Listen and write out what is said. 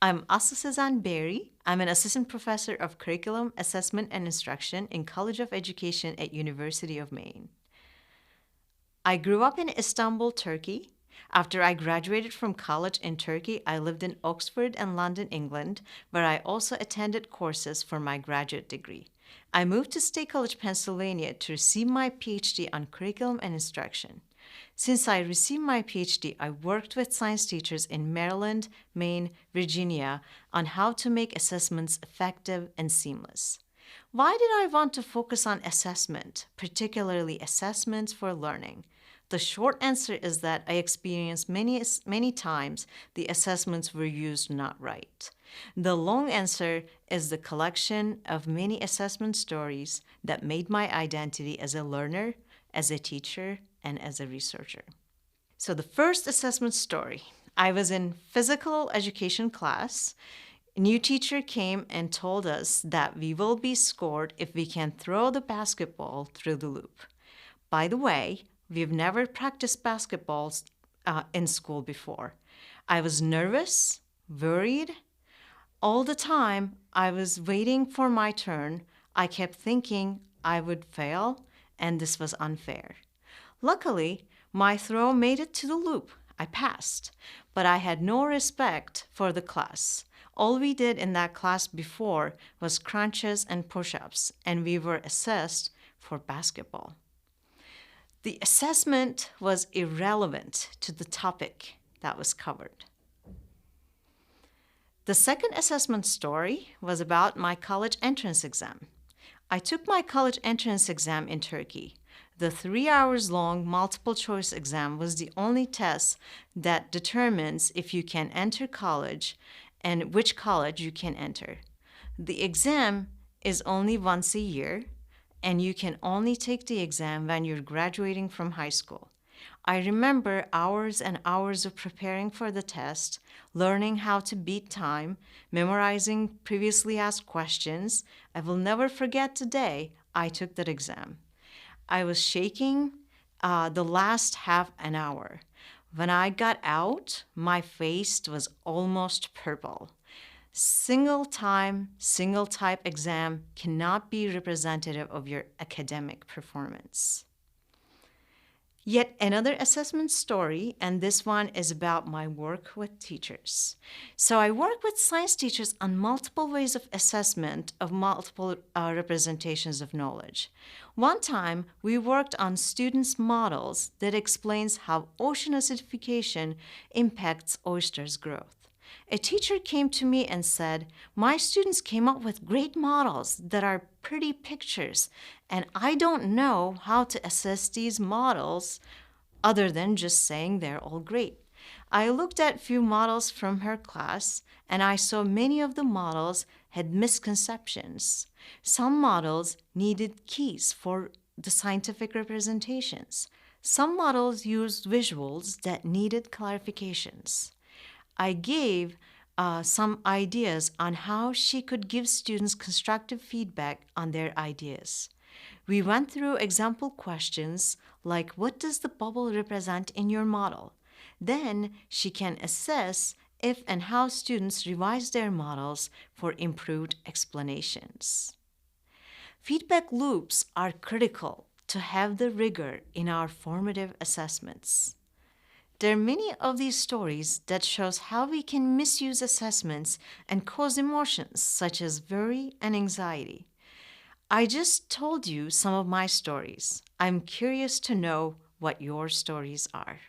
I'm Asa Sezen-Barrie. I'm an assistant professor of curriculum, assessment, and instruction in College of Education at University of Maine. I grew up in Istanbul, Turkey. After I graduated from college in Turkey, I lived in Oxford and London, England, where I also attended courses for my graduate degree. I moved to State College, Pennsylvania to receive my PhD on curriculum and instruction. Since I received my PhD, I worked with science teachers in Maryland, Maine, Virginia on how to make assessments effective and seamless. Why did I want to focus on assessment, particularly assessments for learning? The short answer is that I experienced many times the assessments were used not right. The long answer is the collection of many assessment stories that made my identity as a learner, as a teacher, and as a researcher. So the first assessment story, I was in physical education class. A new teacher came and told us that we will be scored if we can throw the basketball through the loop. By the way, we've never practiced basketballs in school before. I was nervous, worried. All the time I was waiting for my turn, I kept thinking I would fail and this was unfair. Luckily, my throw made it to the loop. I passed, but I had no respect for the class. All we did in that class before was crunches and push-ups, and we were assessed for basketball. The assessment was irrelevant to the topic that was covered. The second assessment story was about my college entrance exam. I took my college entrance exam in Turkey. The 3 hours long multiple choice exam was the only test that determines if you can enter college and which college you can enter. The exam is only once a year, and you can only take the exam when you're graduating from high school. I remember hours and hours of preparing for the test, learning how to beat time, memorizing previously asked questions. I will never forget the day I took that exam. I was shaking the last half an hour. When I got out, my face was almost purple. Single type exam cannot be representative of your academic performance. Yet another assessment story, and this one is about my work with teachers. So I work with science teachers on multiple ways of assessment of multiple representations of knowledge. One time, we worked on students' models that explains how ocean acidification impacts oysters' growth. A teacher came to me and said, "My students came up with great models that are pretty pictures, and I don't know how to assess these models other than just saying they're all great." I looked at few models from her class, and I saw many of the models had misconceptions. Some models needed keys for the scientific representations. Some models used visuals that needed clarifications. I gave some ideas on how she could give students constructive feedback on their ideas. We went through example questions like, what does the bubble represent in your model? Then she can assess if and how students revise their models for improved explanations. Feedback loops are critical to have the rigor in our formative assessments. There are many of these stories that shows how we can misuse assessments and cause emotions such as worry and anxiety. I just told you some of my stories. I'm curious to know what your stories are.